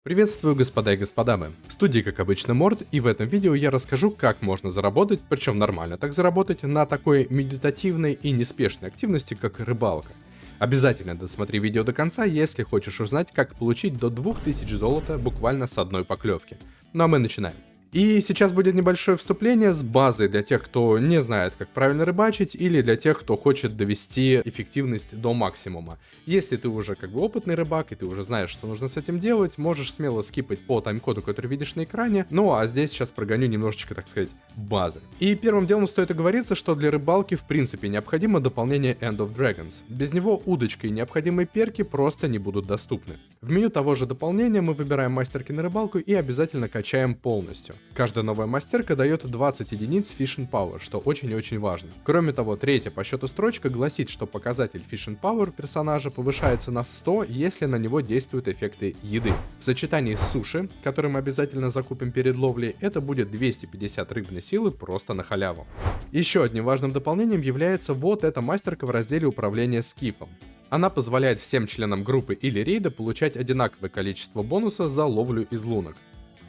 Приветствую, господа и господамы. В студии, как обычно, Морд, и в этом видео я расскажу, как можно заработать, причем нормально так заработать, на такой медитативной и неспешной активности, как рыбалка. Обязательно досмотри видео до конца, если хочешь узнать, как получить до 2000 золота буквально с одной поклевки. Ну а мы начинаем. И сейчас будет небольшое вступление с базой для тех, кто не знает, как правильно рыбачить, или для тех, кто хочет довести эффективность до максимума. Если ты уже опытный рыбак, и ты уже знаешь, что нужно с этим делать, можешь смело скипать по тайм-коду, который видишь на экране. Ну а здесь сейчас прогоню немножечко, так сказать, базы. И первым делом стоит оговориться, что для рыбалки в принципе необходимо дополнение End of Dragons. Без него удочка и необходимые перки просто не будут доступны. В меню того же дополнения мы выбираем мастерки на рыбалку и обязательно качаем полностью. Каждая новая мастерка дает 20 единиц Fishing Power, что очень и очень важно. Кроме того, третья по счету строчка гласит, что показатель Fishing Power персонажа повышается на 100, если на него действуют эффекты еды. В сочетании с суши, который мы обязательно закупим перед ловлей, это будет 250 рыбной силы просто на халяву. Еще одним важным дополнением является вот эта мастерка в разделе управления скифом. Она позволяет всем членам группы или рейда получать одинаковое количество бонуса за ловлю из лунок.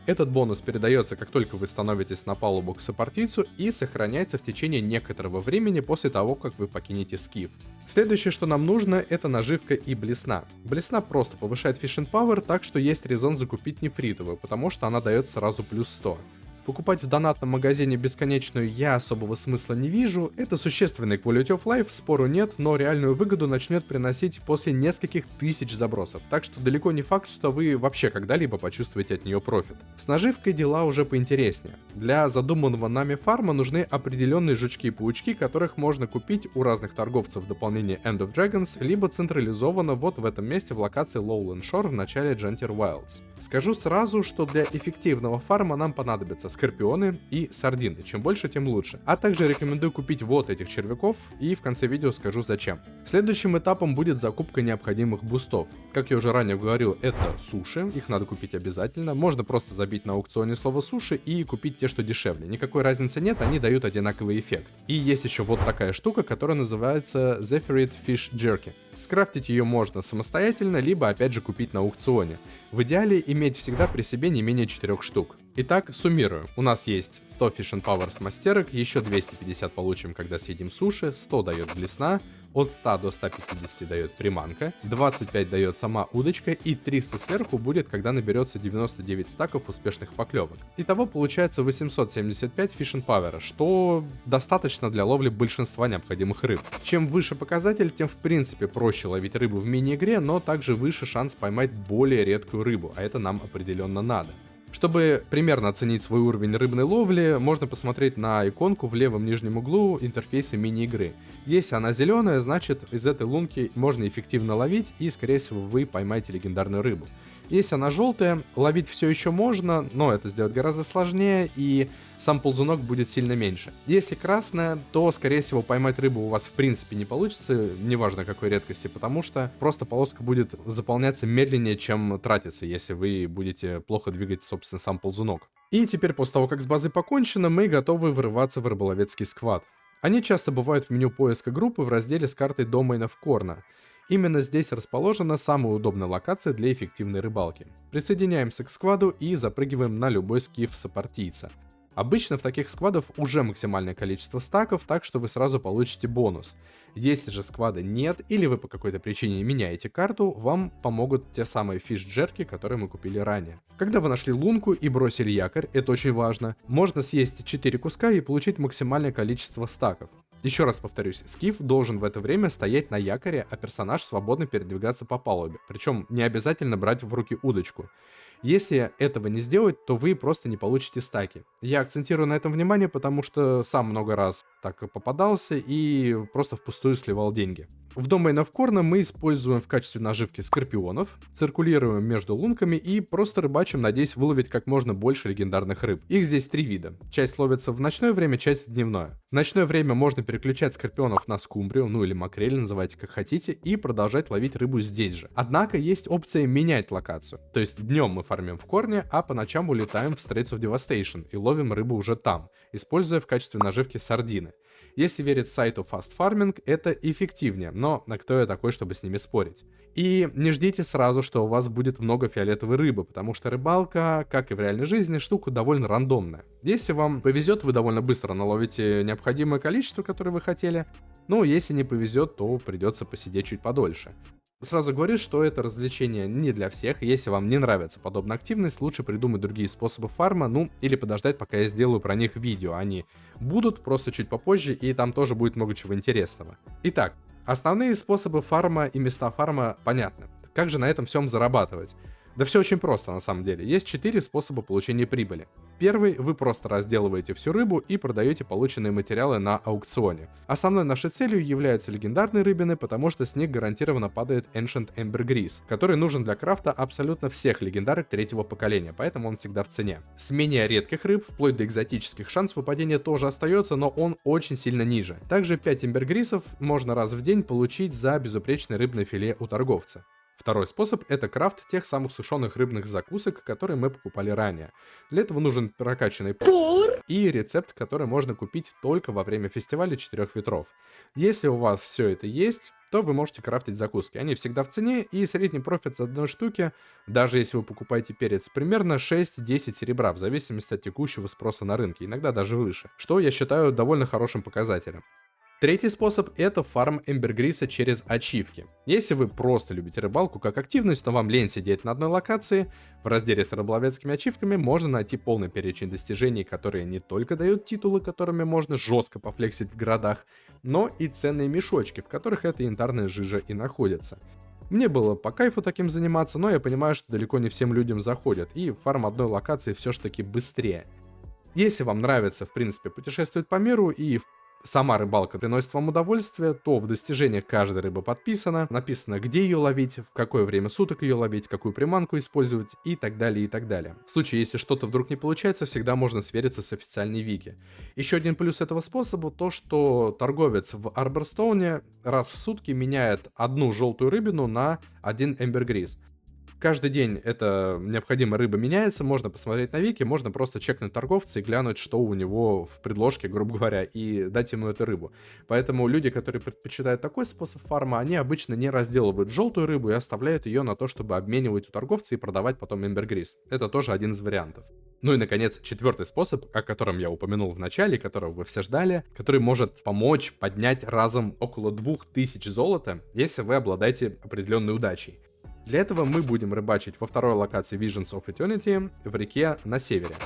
Этот бонус передается, как только вы становитесь на палубу к сопартийцу, и сохраняется в течение некоторого времени после того, как вы покинете скиф. Следующее, что нам нужно, это наживка и блесна. Блесна просто повышает Fishing Power, так что есть резон закупить нефритовую, потому что она дает сразу плюс 100. Покупать в донатном магазине бесконечную я особого смысла не вижу, это существенный quality of life, спору нет, но реальную выгоду начнет приносить после нескольких тысяч забросов, так что далеко не факт, что вы вообще когда-либо почувствуете от нее профит. С наживкой дела уже поинтереснее. Для задуманного нами фарма нужны определенные жучки и паучки, которых можно купить у разных торговцев в дополнение End of Dragons, либо централизованно вот в этом месте в локации Lowland Shore в начале Gentir Wilds. Скажу сразу, что для эффективного фарма нам понадобятся скорпионы и сардины, чем больше, тем лучше. А также рекомендую купить вот этих червяков, и в конце видео скажу зачем. Следующим этапом будет закупка необходимых бустов. Как я уже ранее говорил, это суши, их надо купить обязательно. Можно просто забить на аукционе слово суши и купить те, что дешевле. Никакой разницы нет, они дают одинаковый эффект. И есть еще вот такая штука, которая называется Zephyrid Fish Jerky. Скрафтить ее можно самостоятельно, либо опять же купить на аукционе. В идеале иметь всегда при себе не менее 4 штук. Итак, суммирую. У нас есть 100 Fishing Power с мастерок, еще 250 получим, когда съедим суши, 100 дает блесна, от 100 до 150 дает приманка, 25 дает сама удочка и 300 сверху будет, когда наберется 99 стаков успешных поклевок. Итого получается 875 Fishing Power, что достаточно для ловли большинства необходимых рыб. Чем выше показатель, тем в принципе проще ловить рыбу в мини-игре, но также выше шанс поймать более редкую рыбу, а это нам определенно надо. Чтобы примерно оценить свой уровень рыбной ловли, можно посмотреть на иконку в левом нижнем углу интерфейса мини-игры. Если она зеленая, значит из этой лунки можно эффективно ловить и скорее всего вы поймаете легендарную рыбу. Если она желтая, ловить все еще можно, но это сделать гораздо сложнее и сам ползунок будет сильно меньше. Если красная, то скорее всего поймать рыбу у вас в принципе не получится, неважно какой редкости, потому что просто полоска будет заполняться медленнее, чем тратится, если вы будете плохо двигать, собственно, сам ползунок. И теперь после того, как с базой покончено, мы готовы вырываться в рыболовецкий сквад. Они часто бывают в меню поиска группы в разделе с картой доменов Корна. Именно здесь расположена самая удобная локация для эффективной рыбалки. Присоединяемся к скваду и запрыгиваем на любой скиф сопартийца. Обычно в таких сквадов уже максимальное количество стаков, так что вы сразу получите бонус. Если же сквада нет, или вы по какой-то причине меняете карту, вам помогут те самые фиш-джерки, которые мы купили ранее. Когда вы нашли лунку и бросили якорь, это очень важно, можно съесть 4 куска и получить максимальное количество стаков. Еще раз повторюсь, скиф должен в это время стоять на якоре, а персонаж свободно передвигаться по палубе, причем не обязательно брать в руки удочку. Если этого не сделать, то вы просто не получите стаки. Я акцентирую на этом внимание, потому что сам много раз так попадался и просто впустую сливал деньги. В доменах Корна мы используем в качестве наживки скорпионов, циркулируем между лунками и просто рыбачим, надеясь выловить как можно больше легендарных рыб. Их здесь 3 вида. Часть ловится в ночное время, часть в дневное. В ночное время можно переключать скорпионов на скумбрию, ну или макрель, называйте как хотите, и продолжать ловить рыбу здесь же. Однако есть опция менять локацию. То есть днем мы фармим в Корне, а по ночам улетаем в Straits of Devastation и ловим рыбу уже там, используя в качестве наживки сардины. Если верить сайту Fast Farming, это эффективнее, но кто я такой, чтобы с ними спорить? И не ждите сразу, что у вас будет много фиолетовой рыбы, потому что рыбалка, как и в реальной жизни, штука довольно рандомная. Если вам повезет, вы довольно быстро наловите необходимое количество, которое вы хотели, но если не повезет, то придется посидеть чуть подольше. Сразу говорю, что это развлечение не для всех. Если вам не нравится подобная активность, лучше придумать другие способы фарма, ну или подождать, пока я сделаю про них видео. Они будут просто чуть попозже, и там тоже будет много чего интересного. Итак, основные способы фарма и места фарма понятны. Как же на этом всем зарабатывать? Да все очень просто на самом деле. Есть 4 способа получения прибыли. Первый, вы просто разделываете всю рыбу и продаете полученные материалы на аукционе. Основной нашей целью являются легендарные рыбины, потому что с них гарантированно падает Ancient Ambergris, который нужен для крафта абсолютно всех легендарок третьего поколения, поэтому он всегда в цене. С менее редких рыб, вплоть до экзотических, шанс выпадения тоже остается, но он очень сильно ниже. Также 5 Ambergris'ов можно раз в день получить за безупречное рыбное филе у торговца. Второй способ — это крафт тех самых сушеных рыбных закусок, которые мы покупали ранее. Для этого нужен прокачанный повар и рецепт, который можно купить только во время фестиваля 4 ветров. Если у вас все это есть, то вы можете крафтить закуски. Они всегда в цене, и средний профит с одной штуки, даже если вы покупаете перец, примерно 6-10 серебра, в зависимости от текущего спроса на рынке, иногда даже выше, что я считаю довольно хорошим показателем. Третий способ — это фарм Эмбергриса через ачивки. Если вы просто любите рыбалку как активность, но вам лень сидеть на одной локации, в разделе с рыболовецкими ачивками можно найти полный перечень достижений, которые не только дают титулы, которыми можно жестко пофлексить в городах, но и ценные мешочки, в которых эта янтарная жижа и находится. Мне было по кайфу таким заниматься, но я понимаю, что далеко не всем людям заходит, и фарм одной локации все ж таки быстрее. Если вам нравится, в принципе, путешествовать по миру и сама рыбалка приносит вам удовольствие, то в достижениях каждой рыбы написано, где ее ловить, в какое время суток ее ловить, какую приманку использовать и так далее, и так далее. В случае, если что-то вдруг не получается, всегда можно свериться с официальной вики. Еще один плюс этого способа — то, что торговец в Арборстоуне раз в сутки меняет одну желтую рыбину на один Ambergris. Каждый день эта необходимая рыба меняется, можно посмотреть на вики, можно просто чекнуть торговца и глянуть, что у него в предложке, грубо говоря, и дать ему эту рыбу. Поэтому люди, которые предпочитают такой способ фарма, они обычно не разделывают желтую рыбу и оставляют ее на то, чтобы обменивать у торговца и продавать потом Ambergris. Это тоже один из вариантов. Ну и, наконец, четвертый способ, о котором я упомянул в начале, которого вы все ждали, который может помочь поднять разом около 2000 золота, если вы обладаете определенной удачей. Для этого мы будем рыбачить во второй локации Visions of Eternity в реке на севере.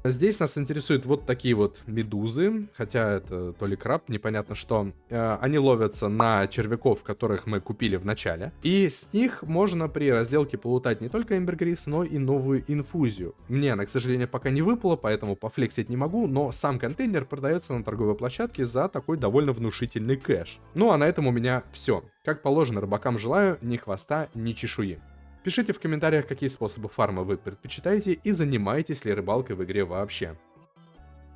Здесь нас интересуют вот такие вот медузы, хотя это то ли краб, непонятно что. Они ловятся на червяков, которых мы купили в начале. И с них можно при разделке полутать не только Ambergris, но и новую инфузию. Мне она, к сожалению, пока не выпала, поэтому пофлексить не могу, но сам контейнер продается на торговой площадке за такой довольно внушительный кэш. Ну а на этом у меня все. Как положено, рыбакам желаю ни хвоста, ни чешуи. Пишите в комментариях, какие способы фарма вы предпочитаете и занимаетесь ли рыбалкой в игре вообще.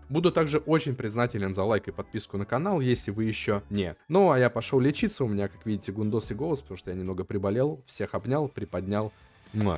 Буду также очень признателен за лайк и подписку на канал, если вы еще не. Ну а я пошел лечиться, у меня, как видите, гундос и голос, потому что я немного приболел. Всех обнял, приподнял. Муа.